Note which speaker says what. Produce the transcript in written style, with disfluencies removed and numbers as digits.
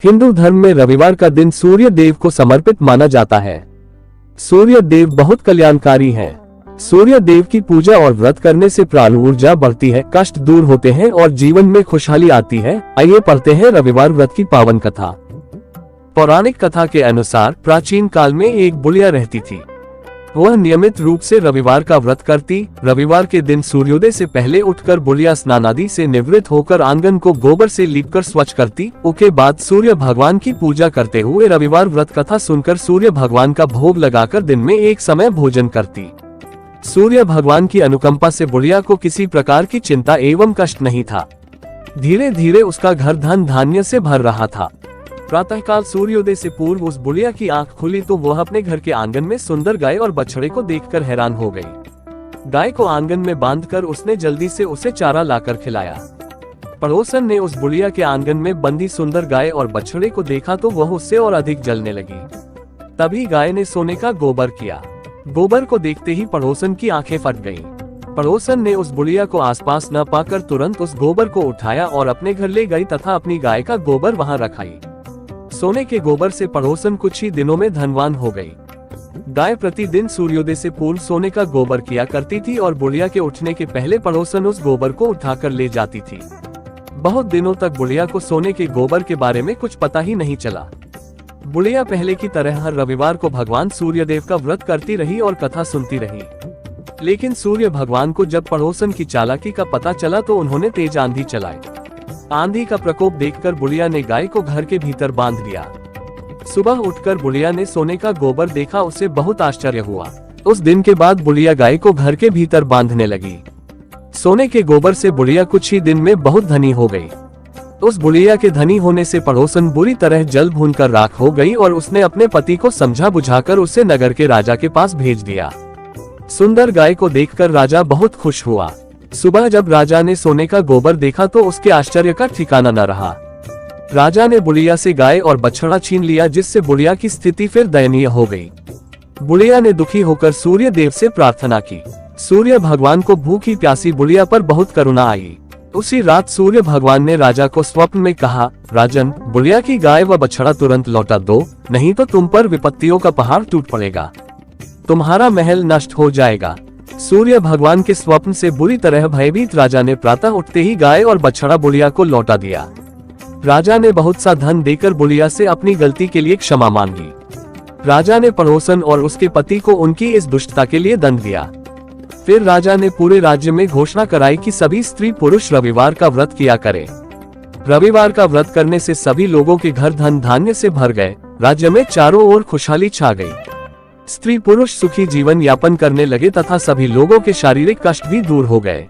Speaker 1: हिंदू धर्म में रविवार का दिन सूर्य देव को समर्पित माना जाता है। सूर्य देव बहुत कल्याणकारी हैं। सूर्य देव की पूजा और व्रत करने से प्राण ऊर्जा बढ़ती है, कष्ट दूर होते हैं और जीवन में खुशहाली आती है। आइए पढ़ते हैं रविवार व्रत की पावन कथा। पौराणिक कथा के अनुसार प्राचीन काल में एक बुढ़िया रहती थी। वह नियमित रूप से रविवार का व्रत करती। रविवार के दिन सूर्योदय से पहले उठकर बुढ़िया स्नान आदि से निवृत्त होकर आंगन को गोबर से लीपकर स्वच्छ करती। उसके बाद सूर्य भगवान की पूजा करते हुए रविवार व्रत कथा सुनकर सूर्य भगवान का भोग लगाकर दिन में एक समय भोजन करती। सूर्य भगवान की अनुकंपा से बुढ़िया को किसी प्रकार की चिंता एवं कष्ट नहीं था। धीरे धीरे उसका घर धन धान्य से भर रहा था। प्रातःकाल सूर्योदय से पूर्व उस बुढ़िया की आंख खुली तो वह अपने घर के आंगन में सुंदर गाय और बछड़े को देखकर हैरान हो गई। गाय को आंगन में बांधकर उसने जल्दी से उसे चारा लाकर खिलाया। पड़ोसन ने उस बुढ़िया के आंगन में बंधी सुंदर गाय और बछड़े को देखा तो वह उससे और अधिक जलने लगी। तभी गाय ने सोने का गोबर किया। गोबर को देखते ही पड़ोसन की आंखें फट गईं। पड़ोसन ने उस बुढ़िया को आसपास न पाकर तुरंत उस गोबर को उठाया और अपने घर ले गई तथा अपनी गाय का गोबर वहां रखाई। सोने के गोबर से पड़ोसन कुछ ही दिनों में धनवान हो गई। गाय प्रतिदिन सूर्योदय से पूर्व सोने का गोबर किया करती थी और बुढ़िया के उठने के पहले पड़ोसन उस गोबर को उठाकर ले जाती थी। बहुत दिनों तक बुढ़िया को सोने के गोबर के बारे में कुछ पता ही नहीं चला। बुढ़िया पहले की तरह हर रविवार को भगवान सूर्यदेव का व्रत करती रही और कथा सुनती रही। लेकिन सूर्य भगवान को जब पड़ोसन की चालाकी का पता चला तो उन्होंने तेज आंधी चलाई। आंधी का प्रकोप देखकर बुढ़िया ने गाय को घर के भीतर बांध दिया। सुबह उठकर बुढ़िया ने सोने का गोबर देखा, उसे बहुत आश्चर्य हुआ। उस दिन के बाद बुढ़िया गाय को घर के भीतर बांधने लगी। सोने के गोबर से बुढ़िया कुछ ही दिन में बहुत धनी हो गई। उस बुढ़िया के धनी होने से पड़ोसन बुरी तरह जल भूनकर राख हो गई और उसने अपने पति को समझा बुझाकर उसे नगर के राजा के पास भेज दिया। सुंदर गाय को देखकर राजा बहुत खुश हुआ। सुबह जब राजा ने सोने का गोबर देखा तो उसके आश्चर्य का ठिकाना न रहा। राजा ने बुढ़िया से गाय और बछड़ा छीन लिया, जिससे बुढ़िया की स्थिति फिर दयनीय हो गई। बुढ़िया ने दुखी होकर सूर्य देव से प्रार्थना की। सूर्य भगवान को भूखी प्यासी बुढ़िया पर बहुत करुणा आई। उसी रात सूर्य भगवान ने राजा को स्वप्न में कहा, राजन, बुढ़िया की गाय व बछड़ा तुरंत लौटा दो, नहीं तो तुम पर विपत्तियों का पहाड़ टूट पड़ेगा, तुम्हारा महल नष्ट हो जाएगा। सूर्य भगवान के स्वप्न से बुरी तरह भयभीत राजा ने प्रातः उठते ही गाय और बछड़ा बुढ़िया को लौटा दिया। राजा ने बहुत सा धन देकर बुढ़िया से अपनी गलती के लिए क्षमा मांगी। राजा ने पड़ोसन और उसके पति को उनकी इस दुष्टता के लिए दंड दिया। फिर राजा ने पूरे राज्य में घोषणा कराई कि सभी स्त्री पुरुष रविवार का व्रत किया करें। रविवार का व्रत करने से सभी लोगों के घर धन धान्य से भर गए। राज्य में चारों ओर खुशहाली छा गई। स्त्री पुरुष सुखी जीवन यापन करने लगे तथा सभी लोगों के शारीरिक कष्ट भी दूर हो गए।